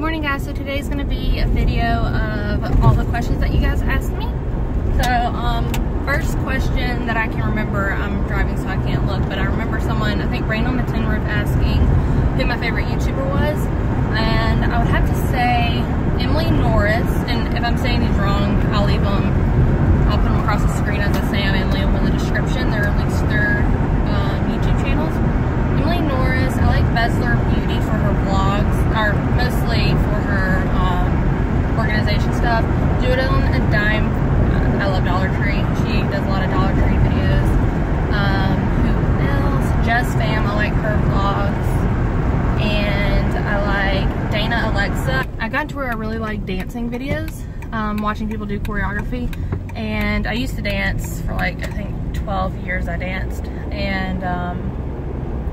morning, guys. So today's going to be a video of all the questions that you guys asked me. So first question that I can remember, I'm driving so I can't look, but I remember someone, I think Rain on the Tin Roof, asking who my favorite YouTuber was, and I would have to say Emily Norris. And if I'm saying these wrong, I'll leave them, I'll put them across the screen as I say them, and leave them in the description. Their links to their YouTube channels. Emily Norris, I like Bezler Beauty for her vlogs, or mostly for her organization stuff. Do It on a Dime, I love Dollar Tree. She does a lot of Dollar Tree videos. Who else? Just Fam, I like her vlogs. And I like Dana Alexa. I got to where I really like dancing videos, watching people do choreography. And I used to dance for like, I think 12 years I danced. And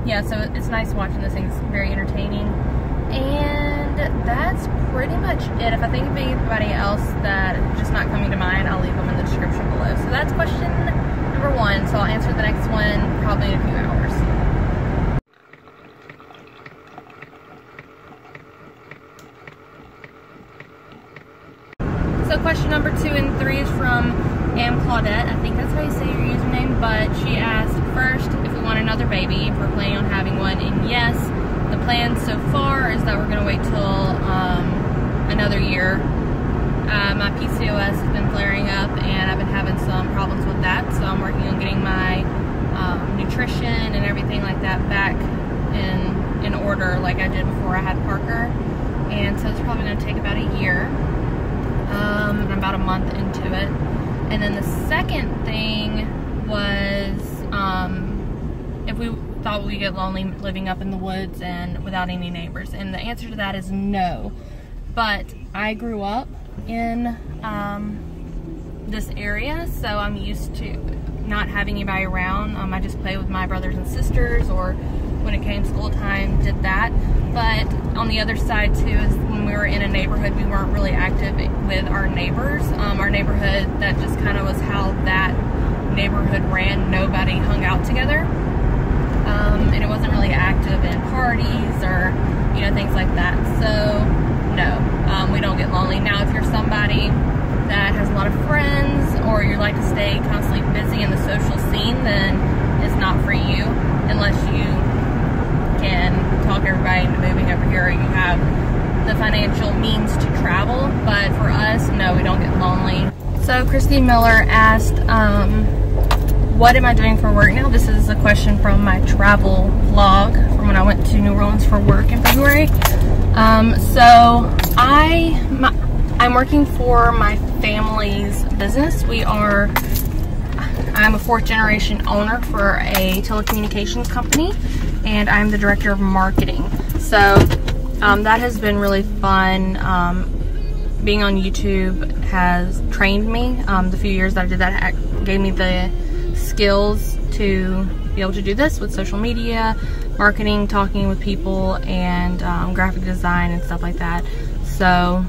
yeah, so it's nice watching those things, very entertaining. And that's pretty much it. If I think of anybody else that just not coming to mind, I'll leave them in the description below. So that's question number 1. So I'll answer the next one probably in a few hours. So question number 2 and 3 is from Claudette. I think that's how you say your username, but she asked first if we want another baby, if we're planning on having one, and yes, the plan so far is that we're going to wait till another year. My PCOS has been flaring up and I've been having some problems with that, so I'm working on getting my nutrition and everything like that back in order like I did before I had Parker, and so it's probably going to take about a year. I'm about a month into it. And then the second thing was if we thought we'd get lonely living up in the woods and without any neighbors. And the answer to that is no. But I grew up in this area, so I'm used to not having anybody around. I just play with my brothers and sisters, or when it came school time, did that. But on the other side too is when we were in a neighborhood, we weren't really active with our neighbors. Our neighborhood, that just kind of was how that neighborhood ran. Nobody hung out together. And it wasn't really active in parties or, you know, things like that. So no, we don't get lonely. Now, if you're somebody that has a lot of friends, or you like to stay constantly busy in the social scene, then it's not for you, unless you can talk everybody into moving over here, or you have the financial means to travel. But for us, no, we don't get lonely. So Christy Miller asked, what am I doing for work now? This is a question from my travel vlog from when I went to New Orleans for work in February. So I'm working for my family's business. I'm a 4th generation owner for a telecommunications company, and I'm the director of marketing. So that has been really fun. Being on YouTube has trained me. The few years that I did that gave me the skills to be able to do this with social media, marketing, talking with people, and graphic design and stuff like that. So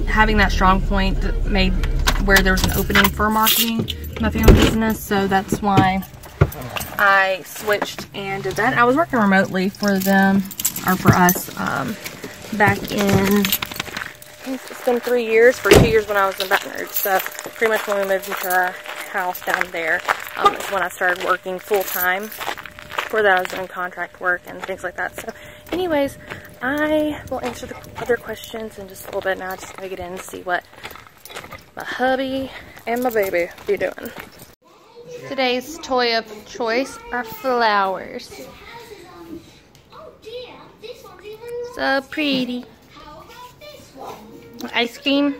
having that strong point made where there was an opening for marketing in my family business, so that's why I switched and did that. I was working remotely for them, or for us, back in, it's been 3 years, for 2 years when I was in Baton Rouge. So pretty much when we moved into our house down there is when I started working full-time. Before that I was doing contract work and things like that. So anyways, I will answer the other questions in just a little bit now. Just gotta get in and see what my hubby and my baby be doing. Today's toy of choice are flowers. So pretty. Ice cream.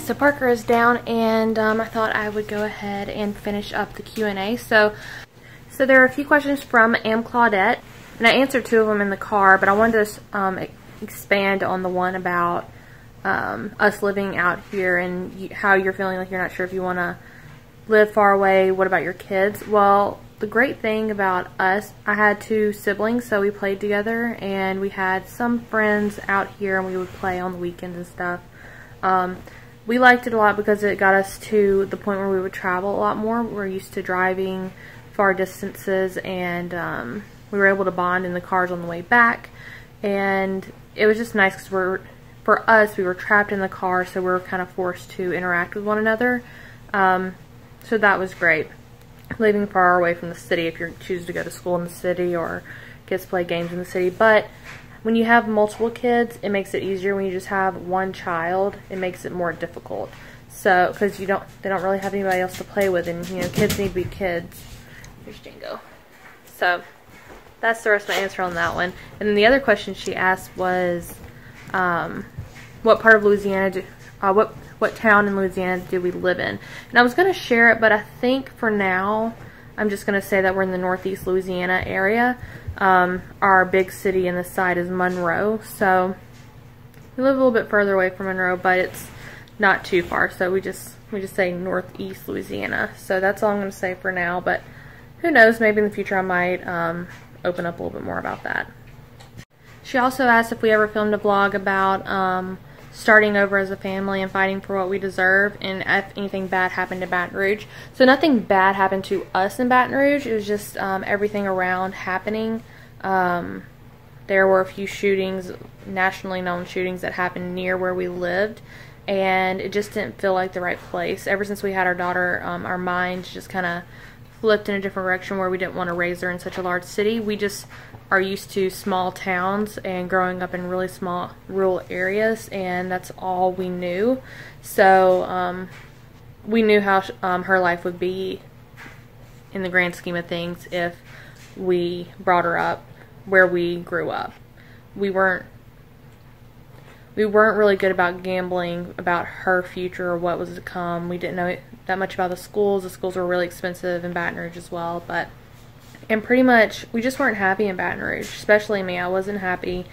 So Parker is down, and I thought I would go ahead and finish up the Q&A. So there are a few questions from Claudette, and I answered 2 of them in the car, but I wanted to expand on the one about us living out here and how you're feeling like you're not sure if you want to live far away. What about your kids? Well, the great thing about us, I had 2 siblings, so we played together, and we had some friends out here, and we would play on the weekends and stuff. We liked it a lot because it got us to the point where we would travel a lot more. We're used to driving far distances, and we were able to bond in the cars on the way back, and it was just nice because for us, we were trapped in the car, so we were kind of forced to interact with one another. So that was great. Living far away from the city, if you choose to go to school in the city or kids play games in the city. But when you have multiple kids, it makes it easier. When you just have one child, it makes it more difficult. So, because they don't really have anybody else to play with, and you know, kids need to be kids. Here's Django. So that's the rest of my answer on that one. And then the other question she asked was, what part of Louisiana what town in Louisiana do we live in? And I was going to share it, but I think for now, I'm just going to say that we're in the northeast Louisiana area. Our big city in this side is Monroe, so we live a little bit further away from Monroe, but it's not too far, so we just say northeast Louisiana. So that's all I'm going to say for now, but who knows, maybe in the future I might open up a little bit more about that. She also asked if we ever filmed a vlog about starting over as a family and fighting for what we deserve, and if anything bad happened to Baton Rouge. So nothing bad happened to us in Baton Rouge. It was just everything around happening. There were a few shootings, nationally known shootings, that happened near where we lived, and it just didn't feel like the right place. Ever since we had our daughter, our minds just kind of flipped in a different direction where we didn't want to raise her in such a large city. We just are used to small towns and growing up in really small rural areas, and that's all we knew. So we knew how her life would be in the grand scheme of things if we brought her up where we grew up. We weren't really good about gambling about her future or what was to come. We didn't know that much about the schools. The schools were really expensive in Baton Rouge as well, and pretty much we just weren't happy in Baton Rouge, especially me. I wasn't happy.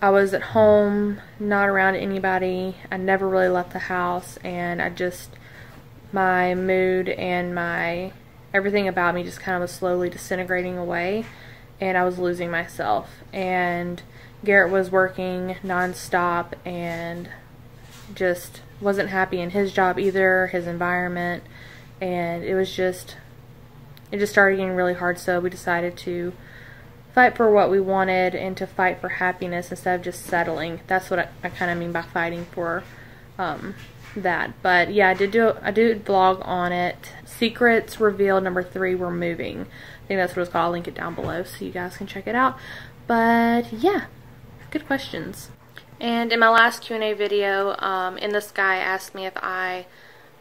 I was at home, not around anybody. I never really left the house, and my mood and everything about me just kind of was slowly disintegrating away, and I was losing myself. And Garrett was working nonstop and just wasn't happy in his job either, his environment, and it just started getting really hard. So we decided to fight for what we wanted and to fight for happiness instead of just settling. That's what I kind of mean by fighting for that. But yeah, I did a vlog on it. Secrets revealed #3, we're moving. I think that's what it's called. I'll link it down below so you guys can check it out. But yeah, good questions. And in my last Q&A video, In the Sky asked me if I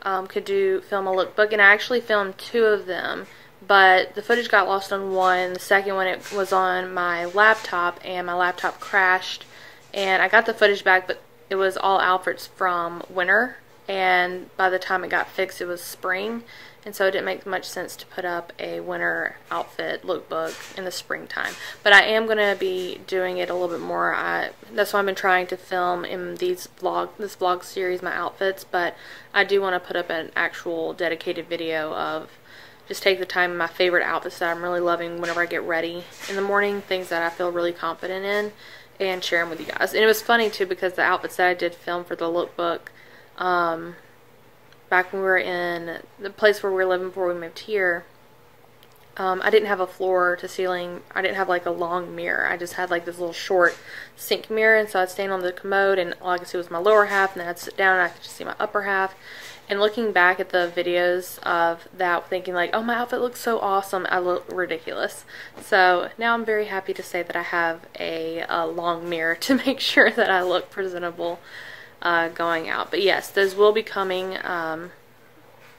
could film a lookbook, and I actually filmed 2 of them, but the footage got lost on one. The second one, it was on my laptop, and my laptop crashed, and I got the footage back, but it was all outfits from winter, and by the time it got fixed, it was spring, and so it didn't make much sense to put up a winter outfit lookbook in the springtime. But I am going to be doing it a little bit more. That's why I've been trying to film in this vlog series my outfits, but I do want to put up an actual dedicated video of just take the time, my favorite outfits that I'm really loving whenever I get ready in the morning, things that I feel really confident in, and share them with you guys. And it was funny too, because the outfits that I did film for the lookbook, back when we were in the place where we were living before we moved here, I didn't have a floor to ceiling, I didn't have like a long mirror, I just had like this little short sink mirror, and so I'd stand on the commode and all I could see was my lower half, and then I'd sit down and I could just see my upper half. And looking back at the videos of that, thinking like, oh, my outfit looks so awesome, I look ridiculous. So now I'm very happy to say that I have a long mirror to make sure that I look presentable going out. But yes, those will be coming.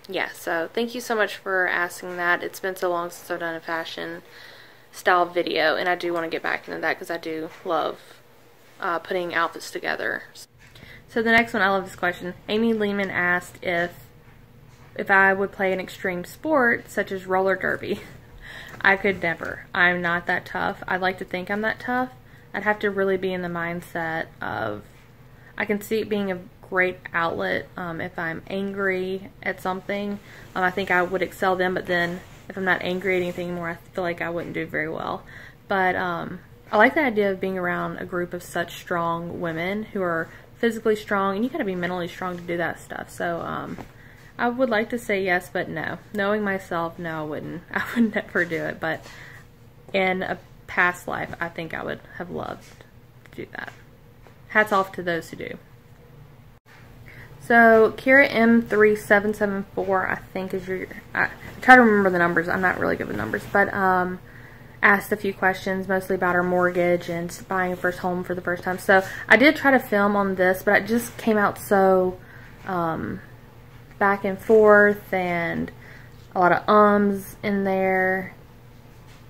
Yeah, so thank you so much for asking that. It's been so long since I've done a fashion style video, and I do want to get back into that because I do love putting outfits together. So the next one, I love this question. Amy Lehman asked if I would play an extreme sport such as roller derby. I could never. I'm not that tough. I'd like to think I'm that tough. I'd have to really be in the mindset of, I can see it being a great outlet if I'm angry at something. I think I would excel then, but then if I'm not angry at anything anymore, I feel like I wouldn't do very well. But I like the idea of being around a group of such strong women who are physically strong, and you gotta be mentally strong to do that stuff. So I would like to say yes, but no. Knowing myself, no, I wouldn't. I would never do it, but in a past life, I think I would have loved to do that. Hats off to those who do. So, Kira M3774, I think is your, I try to remember the numbers, I'm not really good with numbers, but asked a few questions, mostly about her mortgage and buying a first home for the first time. So, I did try to film on this, but it just came out so back and forth, and a lot of ums in there.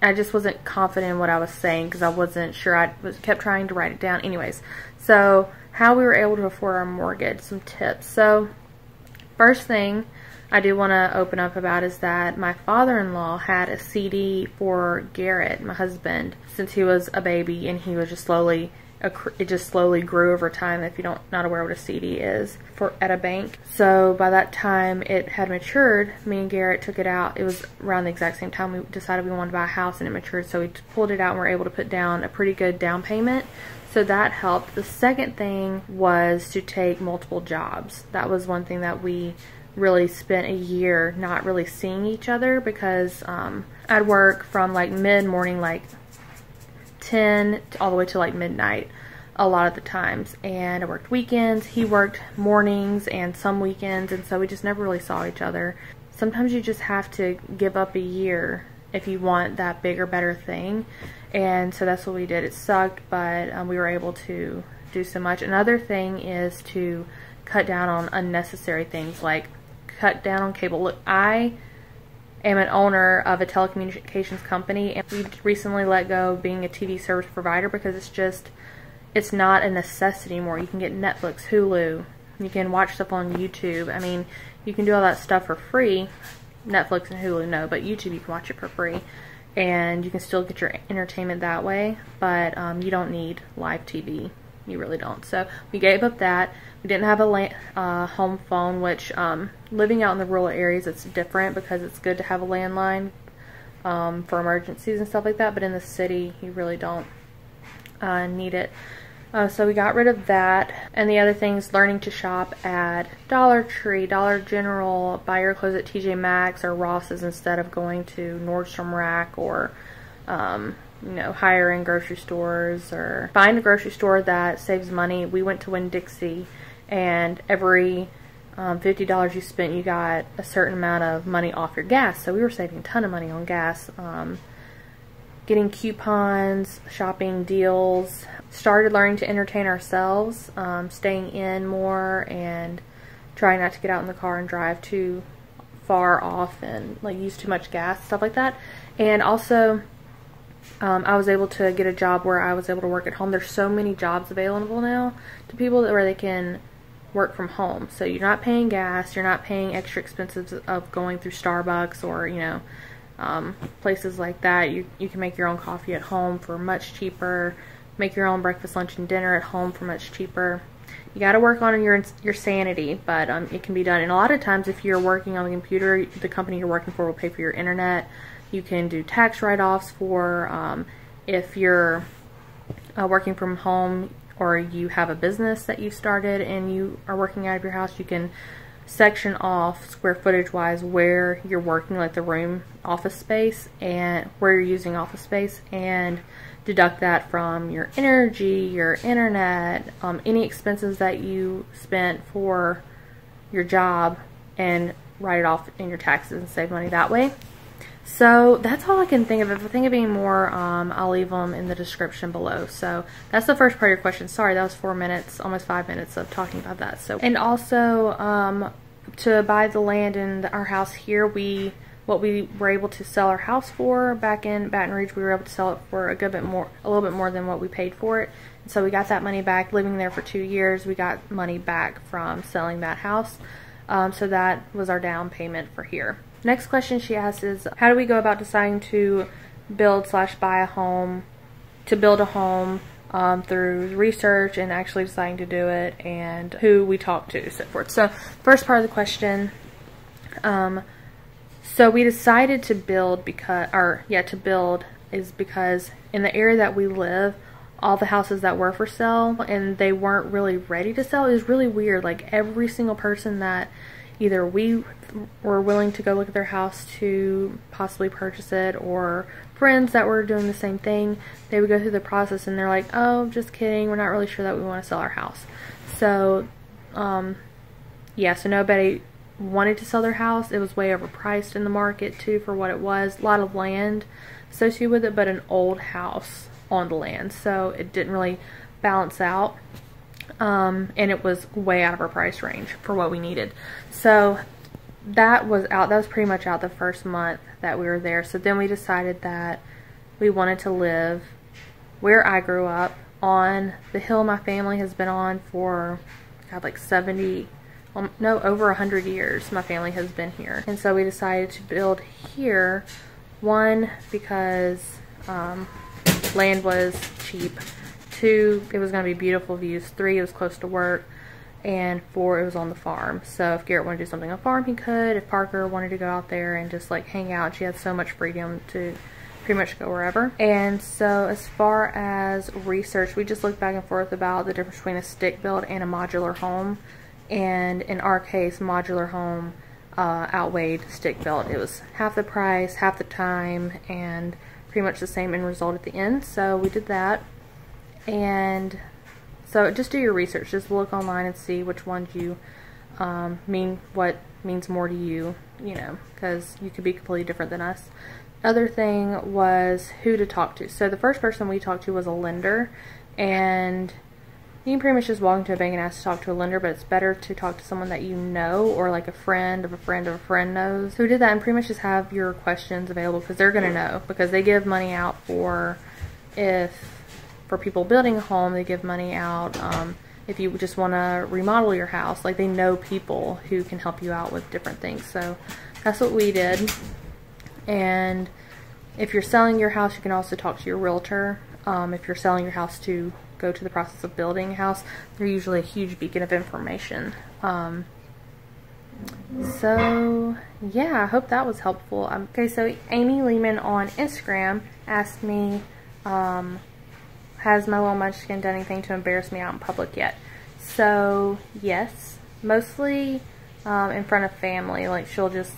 I just wasn't confident in what I was saying because I wasn't sure. I kept trying to write it down. Anyways, so how we were able to afford our mortgage, some tips. So first thing I do want to open up about is that my father-in-law had a CD for Garrett, my husband, since he was a baby, and he was just slowly, it just slowly grew over time. If you don't not aware what a CD is at a bank. So by that time it had matured, me and Garrett took it out. It was around the exact same time we decided we wanted to buy a house, and it matured, so we pulled it out and were able to put down a pretty good down payment. So that helped. The second thing was to take multiple jobs. That was one thing that we really spent a year not really seeing each other, because I'd work from like mid-morning, like 10 all the way to like midnight a lot of the times, and I worked weekends, he worked mornings and some weekends, and so we just never really saw each other. Sometimes you just have to give up a year if you want that bigger, better thing, and so that's what we did. It sucked, but we were able to do so much. Another thing is to cut down on unnecessary things, like cut down on cable. Look, I am an owner of a telecommunications company, and we recently let go of being a TV service provider because it's not a necessity anymore. You can get Netflix, Hulu, you can watch stuff on YouTube. I mean, you can do all that stuff for free. Netflix and Hulu, no, but YouTube, you can watch it for free, and you can still get your entertainment that way, but you don't need live TV. You really don't. So we gave up that. We didn't have a home phone, which living out in the rural areas, it's different because it's good to have a landline for emergencies and stuff like that, but in the city you really don't need it. So we got rid of that. And the other thing is learning to shop at Dollar Tree, Dollar General, buy your clothes at TJ Maxx or Ross's instead of going to Nordstrom Rack, or you know, higher end grocery stores, or find a grocery store that saves money. We went to Winn-Dixie, and every $50 you spent, you got a certain amount of money off your gas. So we were saving a ton of money on gas. Getting coupons, shopping deals, started learning to entertain ourselves, staying in more, and trying not to get out in the car and drive too far off and like use too much gas, stuff like that. And also I was able to get a job where I was able to work at home. There's so many jobs available now to people where they can work from home. So you're not paying gas, you're not paying extra expenses of going through Starbucks or, you know, places like that. You can make your own coffee at home for much cheaper, make your own breakfast, lunch, and dinner at home for much cheaper. You got to work on your sanity, but it can be done. And a lot of times if you're working on the computer, the company you're working for will pay for your internet. You can do tax write-offs for if you're working from home, or you have a business that you started and you are working out of your house. You can section off square footage wise where you're working, like the room, office space, and where you're using office space, and deduct that from your energy, your internet, any expenses that you spent for your job, and write it off in your taxes and save money that way. So that's all I can think of. If I think of any more, I'll leave them in the description below. So that's the first part of your question. Sorry, that was 4 minutes, almost 5 minutes of talking about that. So, and also to buy the land in our house here, what we were able to sell our house for back in Baton Rouge, we were able to sell it for a little bit more than what we paid for it. So we got that money back. Living there for 2 years, we got money back from selling that house. So that was our down payment for here. Next question she asks is, how do we go about deciding to build/buy a home, to build a home through research and actually deciding to do it, and who we talk to, so forth. So first part of the question, so we decided to build because, is because in the area that we live, all the houses that were for sale, and they weren't really ready to sell. It was really weird. Like every single person that either we were willing to go look at their house to possibly purchase it, or friends that were doing the same thing, they would go through the process and they're like, oh, just kidding, we're not really sure that we want to sell our house. So yeah, so nobody wanted to sell their house. It was way overpriced in the market too for what it was. A lot of land associated with it, but an old house on the land, so it didn't really balance out, and it was way out of our price range for what we needed. So that was pretty much out the first month that we were there. So then we decided that we wanted to live where I grew up, on the hill my family has been on for, God, like 70, no, over 100 years my family has been here. And so we decided to build here, one, because land was cheap, 2, it was going to be beautiful views, 3, it was close to work, and 4, it was on the farm. So if Garrett wanted to do something on the farm, he could. If Parker wanted to go out there and just like hang out, she had so much freedom to pretty much go wherever. And so as far as research, we just looked back and forth about the difference between a stick build and a modular home, and in our case, modular home outweighed stick build. It was half the price, half the time, and pretty much the same end result at the end. So we did that. And so just do your research. Just look online and see which ones you what means more to you, you know, because you could be completely different than us. Other thing was who to talk to. So the first person we talked to was a lender, and you can pretty much just walk into a bank and ask to talk to a lender, but it's better to talk to someone that you know, or like a friend of a friend of a friend knows. So we did that, and pretty much just have your questions available, because they're going to know, because they give money out for people building a home. They give money out if you just want to remodel your house. Like, they know people who can help you out with different things. So that's what we did. And if you're selling your house, you can also talk to your realtor. If you're selling your house to go to the process of building a house, they're usually a huge beacon of information. So yeah, I hope that was helpful. Okay, so Amy Lehman on Instagram asked me, has my little munchkin done anything to embarrass me out in public yet? So yes, mostly in front of family. Like, she'll just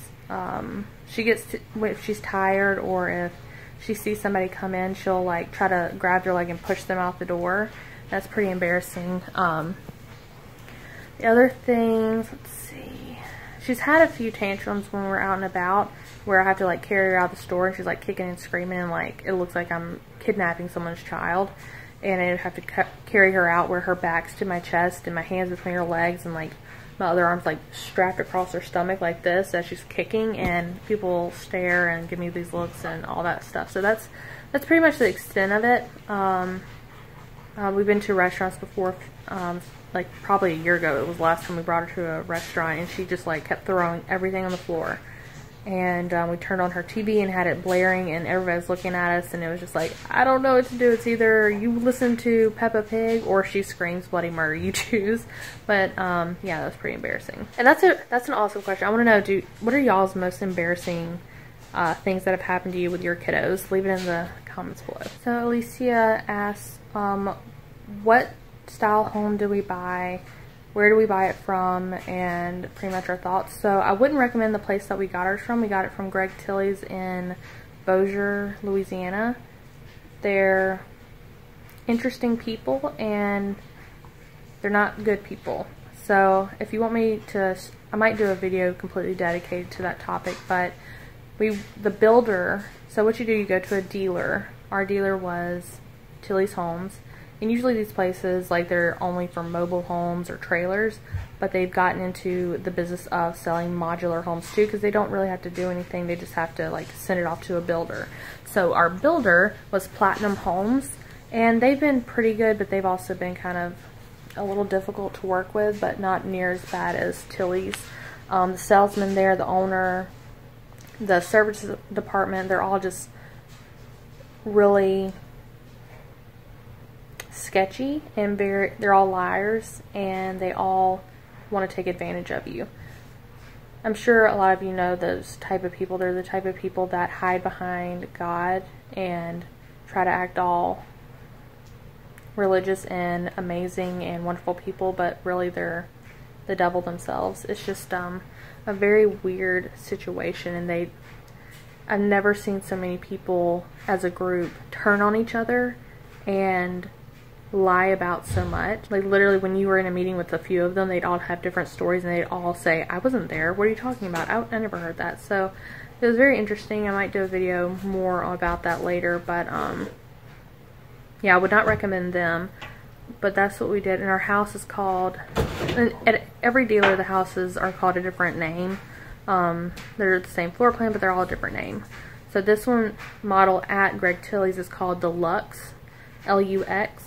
if she's tired, or if she sees somebody come in, she'll like try to grab their leg and push them out the door. That's pretty embarrassing. The other things, let's see, she's had a few tantrums when we're out and about, where I have to like carry her out the store, and she's like kicking and screaming, and like it looks like I'm kidnapping someone's child, and I have to carry her out where her back's to my chest and my hands between her legs, and like my other arm's like strapped across her stomach like this as she's kicking, and people stare and give me these looks and all that stuff. So that's pretty much the extent of it. We've been to restaurants before, like probably a year ago. It was the last time we brought her to a restaurant, and she just like kept throwing everything on the floor. And we turned on her TV and had it blaring, and everybody was looking at us, and it was just like, I don't know what to do. It's either you listen to Peppa Pig or she screams bloody murder. You choose. But yeah, that was pretty embarrassing. And that's an awesome question. I want to know, what are y'all's most embarrassing things that have happened to you with your kiddos? Leave it in the comments below. So Alicia asks, what style home do we buy? Where do we buy it from? And pretty much our thoughts. So I wouldn't recommend the place that we got ours from. We got it from Greg Tilley's in Bossier, Louisiana. They're interesting people, and they're not good people. So if you want me to, I might do a video completely dedicated to that topic. But the builder, so what you do, you go to a dealer. Our dealer was Tilley's Homes. And usually these places, like, they're only for mobile homes or trailers, but they've gotten into the business of selling modular homes too, because they don't really have to do anything. They just have to like send it off to a builder. So our builder was Platinum Homes, And they've been pretty good, but they've also been kind of a little difficult to work with, but not near as bad as Tilly's. The salesman there, the owner, the service department, they're all just really sketchy, and they're all liars, and they all want to take advantage of you. I'm sure a lot of you know those type of people. They're the type of people that hide behind God and try to act all religious and amazing and wonderful people, but really they're the devil themselves. It's just a very weird situation, and I've never seen so many people as a group turn on each other and lie about so much. Like literally when you were in a meeting with a few of them, they'd all have different stories and they'd all say, I wasn't there, what are you talking about? I never heard that. So it was very interesting. I might do a video more about that later, but yeah, I would not recommend them, but that's what we did. And our house is called, and at every dealer the houses are called a different name. They're the same floor plan, but they're all a different name. So this one model at Greg Tilley's is called Deluxe, L-U-X.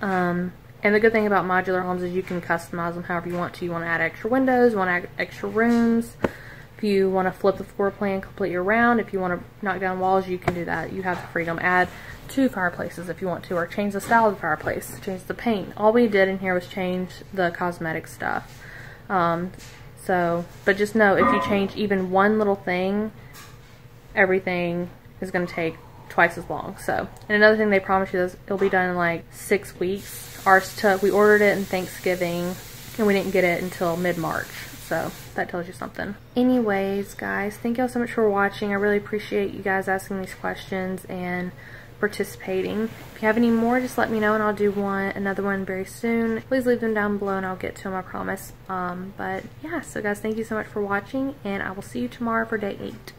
And the good thing about modular homes is you can customize them however you want to. You want to add extra windows, you want to add extra rooms. If you want to flip the floor plan completely around, if you want to knock down walls, you can do that. You have the freedom. Add 2 fireplaces if you want to, or change the style of the fireplace, change the paint. All we did in here was change the cosmetic stuff. But just know, if you change even one little thing, everything is going to take twice as long. So, and another thing they promise you is it'll be done in like 6 weeks. We ordered it in Thanksgiving and we didn't get it until mid-March. So that tells you something. Anyways, guys, thank y'all so much for watching. I really appreciate you guys asking these questions and participating. If you have any more, just let me know and I'll do another one very soon. Please leave them down below and I'll get to them, I promise. But yeah, so guys, thank you so much for watching, and I will see you tomorrow for day 8.